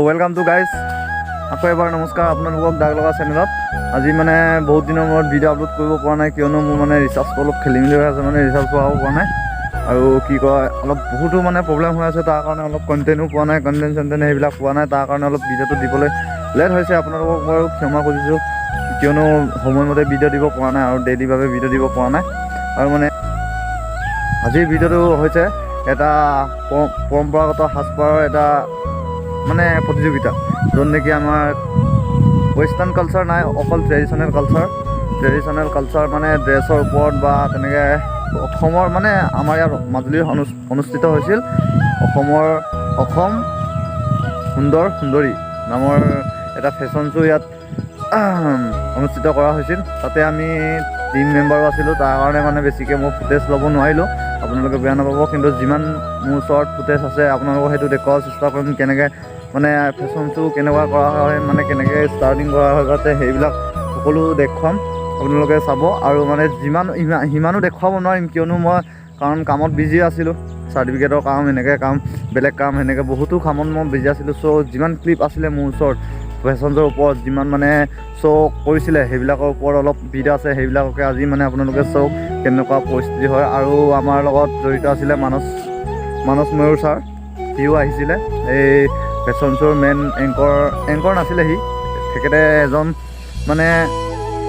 Welcome to guys আকৌ এবাৰ নমস্কাৰ আপোনালোকক দাগ লগা চেনেলত। আজি মানে বহুত দিনৰ মূৰত ভিডিঅ' আপলোড কৰিব পৰা নাই, কিয়নো মোৰ মানে ৰিচাৰ্জটো অলপ খেলি মেলি হৈ আছে, মানে ৰিচাৰ্জ পোৱাও পোৱা নাই আৰু কি কয় অলপ বহুতো মানে প্ৰব্লেম হৈ আছে। তাৰ কাৰণে অলপ কণ্টেণ্টো পোৱা নাই, কণ্টেণ্ট সেইবিলাক পোৱা নাই। তাৰ কাৰণে অলপ ভিডিঅ'টো দিবলৈ লেট হৈছে। আপোনালোকক বাৰু ক্ষমা খুজিছোঁ, কিয়নো সময়মতে ভিডিঅ' দিব পৰা নাই আৰু ডেইলিভাৱে ভিডিঅ' দিব পৰা নাই। আৰু মানে আজিৰ ভিডিঅ'টো হৈছে এটা পৰম্পৰাগত সাজপাৰৰ এটা মানে প্ৰতিযোগিতা, য'ত নেকি আমাৰ ৱেষ্টাৰ্ণ কালচাৰ নাই, অকল ট্ৰেডিশ্যনেল কালচাৰ মানে ড্ৰেছৰ ওপৰত বা তেনেকৈ অসমৰ মানে আমাৰ ইয়াত মাজুলীত অনুষ্ঠিত হৈছিল অসম সুন্দৰী নামৰ এটা ফেশ্বন শ্ব' ইয়াত অনুষ্ঠিত কৰা হৈছিল। তাতে আমি টিম মেম্বাৰো আছিলোঁ, তাৰ কাৰণে মানে বেছিকৈ মই ফুটেজ ল'ব নোৱাৰিলোঁ, আপোনালোকে বেয়া নাপাব। কিন্তু যিমান মোৰ ওচৰত ফুটেজ আছে আপোনালোকক সেইটো দেখুওৱাৰ চেষ্টা কৰিম, কেনেকৈ মানে ফেশ্বন শ্ব' কেনেকুৱা কৰা হয়, মানে কেনেকৈ ষ্টাৰ্টিং কৰা হয়, যাতে সেইবিলাক সকলো দেখুৱাম, আপোনালোকে চাব। আৰু মানে সিমানো দেখুৱাব নোৱাৰিম, কিয়নো মই কাৰণ কামত বিজি আছিলোঁ, চাৰ্টিফিকেটৰ কাম, এনেকৈ কাম, বেলেগ কাম, সেনেকৈ বহুতো কামত মই বিজি আছিলোঁ। চ' যিমান ক্লিপ আছিলে মোৰ ওচৰত ফেশ্বন শ্ব'ৰ ওপৰত, যিমান মানে শ্ব' কৰিছিলে সেইবিলাকৰ ওপৰত অলপ ভিডিঅ' আছে, সেইবিলাককে আজি মানে আপোনালোকে চাওক কেনেকুৱা পৰিস্থিতি হয়। আৰু আমাৰ লগত জড়িত আছিলে মানস ময়ূৰ ছাৰ, সিও আহিছিলে। এই ফেশ্বন শ্ব'ৰ মেইন এংকৰ নাছিলে সি, তেখেতে এজন মানে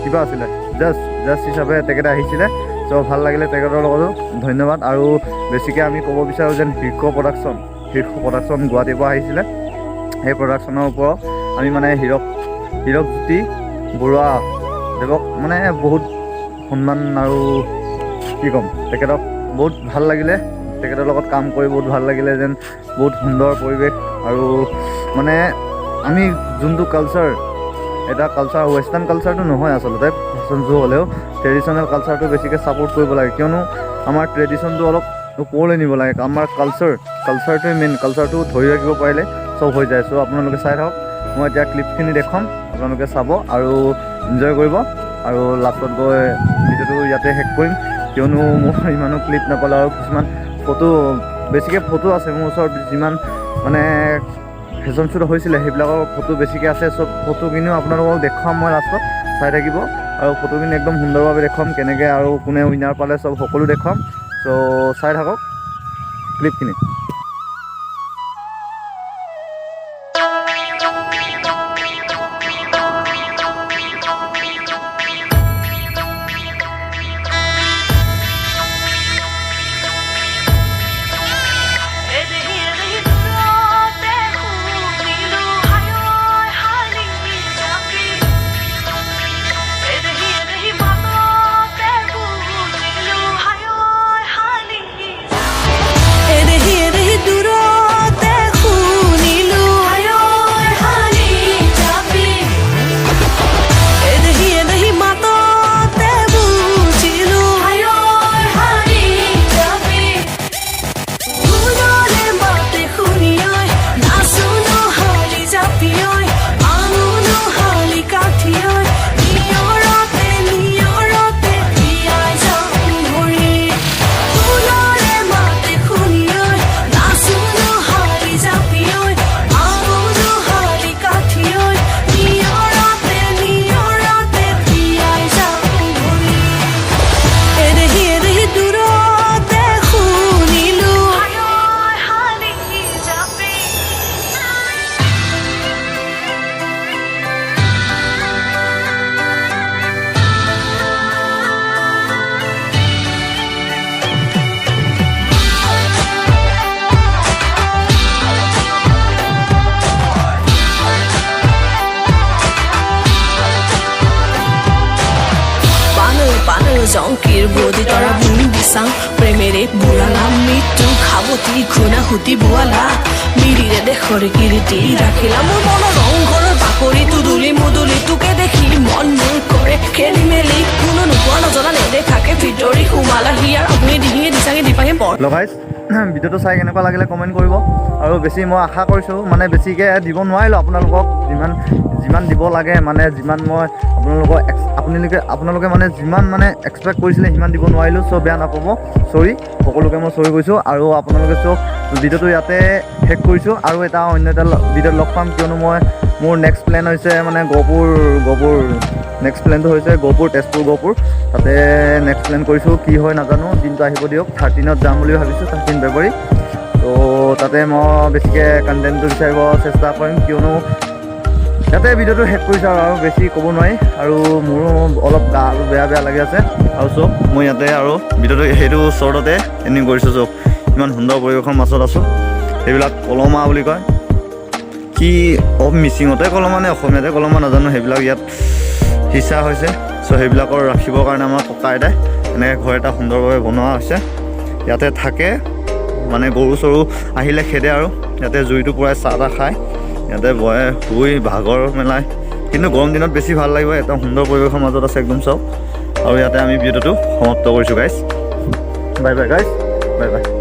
কিবা আছিলে জাষ্ট হিচাপে তেখেতে আহিছিলে। চ' ভাল লাগিলে তেখেতৰ লগতো, ধন্যবাদ। আৰু বেছিকৈ আমি ক'ব বিচাৰোঁ যেন শীৰ্ষ প্ৰডাকশ্যন গুৱাহাটীৰ পৰা আহিছিলে। সেই প্ৰডাকশ্যনৰ ওপৰত আমি মানে হীৰক জ্যোতি বৰুৱা দেৱক মানে বহুত সন্মান আৰু কি ক'ম, তেখেতক বহুত ভাল লাগিলে, তেখেতৰ লগত কাম কৰি বহুত ভাল লাগিলে, যেন বহুত সুন্দৰ পৰিৱেশ। আৰু মানে আমি যোনটো কালচাৰ, এটা কালচাৰ ৱেষ্টাৰ্ণ কালচাৰটো নহয় আচলতে, ফেশ্বন শ্ব' হ'লেও ট্ৰেডিশ্যনেল কালচাৰটো বেছিকৈ ছাপোৰ্ট কৰিব লাগে, কিয়নো আমাৰ ট্ৰেডিশ্যনটো অলপ ওপৰলৈ নিব লাগে। আমাৰ কালচাৰটোৱে মেইন, কালচাৰটো ধৰি ৰাখিব পাৰিলে চব হৈ যায়। চ' আপোনালোকে চাই থাকক, মই এতিয়া ক্লিপখিনি দেখুৱাম, আপোনালোকে চাব আৰু এনজয় কৰিব। আৰু লাষ্টত গৈ ভিডিঅ'টো ইয়াতে শেষ কৰিম, কিয়নো মোৰ ইমানো ক্লিপ নাপালে আৰু কিছুমান বেছিকৈ ফটো আছে মোৰ ওচৰত, যিমান মানে ফেশ্বন শ্ব'ত হৈছিলে সেইবিলাকৰ ফটো বেছিকৈ আছে। চব ফটোখিনিও আপোনালোকক দেখুৱাম মই লাষ্টত, চাই থাকিব। আৰু ফটোখিনি একদম সুন্দৰভাৱে দেখুৱাম, কেনেকৈ আৰু কোনে উইনাৰ পালে চব সকলো দেখুৱাম। চ' চাই থাকক ক্লিপখিনি। জংকিৰ বদি তৰা বুনি দিচাং, প্ৰেমেৰে বুঢ়ালা মৃত্যু খাবতি খুনাহুতি বোৱালা, মিৰিৰে দেশৰে কিৰিতি ৰাখিলা মোৰ মনৰ ৰংঘৰৰ বাকৰিটো দুলি মুদুলি, তোকে দেখি মন মোৰ কৰে খেলি মেলি, কোনো নোপোৱা নজনা নেদেখাকে ভিতৰি সোমালা হিয়াৰ আপুনি ডিঙিয়ে দিচাঙে দিপাঙে বৰ লগাইছ ভিডিঅ'টো চাই কেনেকুৱা লাগিলে কমেণ্ট কৰিব আৰু বেছি মই আশা কৰিছোঁ মানে বেছিকৈ দিব নোৱাৰিলোঁ আপোনালোকক যিমান দিব লাগে মানে যিমান মই আপোনালোকে মানে যিমান মানে এক্সপেক্ট কৰিছিলে সিমান দিব নোৱাৰিলোঁ চ' বেয়া নাপাব চৰি সকলোকে মই চৰি কৈছোঁ আৰু আপোনালোকে চব ভিডিঅ'টো ইয়াতে শেষ কৰিছোঁ আৰু এটা অন্য এটা ভিডিঅ'ত লগ পাম কিয়নো মোৰ নেক্সট প্লেন হৈছে মানে গহপুৰ নেক্সট প্লেনটো হৈছে তেজপুৰ গহপুৰ তাতে নেক্সট প্লেন কৰিছোঁ কি হয় নাজানো দিনটো আহিব দিয়ক 13ত যাম বুলি ভাবিছোঁ 13 ফেব্ৰুৱাৰী তো তাতে মই বেছিকৈ কণ্টেণ্টটো বিচাৰিব চেষ্টা কৰিম কিয়নো ইয়াতে ভিডিঅ'টো শেষ কৰিছোঁ আৰু বেছি ক'ব নোৱাৰি আৰু মোৰো অলপ গা বেয়া লাগি আছে আৰু চব মই ইয়াতে আৰু ভিডিঅ'টো সেইটো শ্বৰ্টতে এণ্ডিং কৰিছোঁ চব ইমান সুন্দৰ পৰিৱেশৰ মাজত আছোঁ সেইবিলাক কলমা বুলি কয় কি মিচিঙতে কলমা নে অসমীয়াতে কলমা নাজানো সেইবিলাক ইয়াত সিঁচা হৈছে চ' সেইবিলাকৰ ৰাখিবৰ কাৰণে আমাৰ ককা আইতাই এনেকৈ ঘৰ এটা সুন্দৰভাৱে বনোৱা হৈছে ইয়াতে থাকে মানে গৰু চৰু আহিলে খেদে আৰু ইয়াতে জুইটো পূৰাই চাহ তাহ খায় ইয়াতে বহে শুই ভাগৰ মেলাই কিন্তু গৰম দিনত বেছি ভাল লাগিব এটা সুন্দৰ পৰিৱেশৰ মাজত আছে একদম চব আৰু ইয়াতে আমি ভিডিঅ'টো সমাপ্ত কৰিছোঁ guys bye bye guys bye bye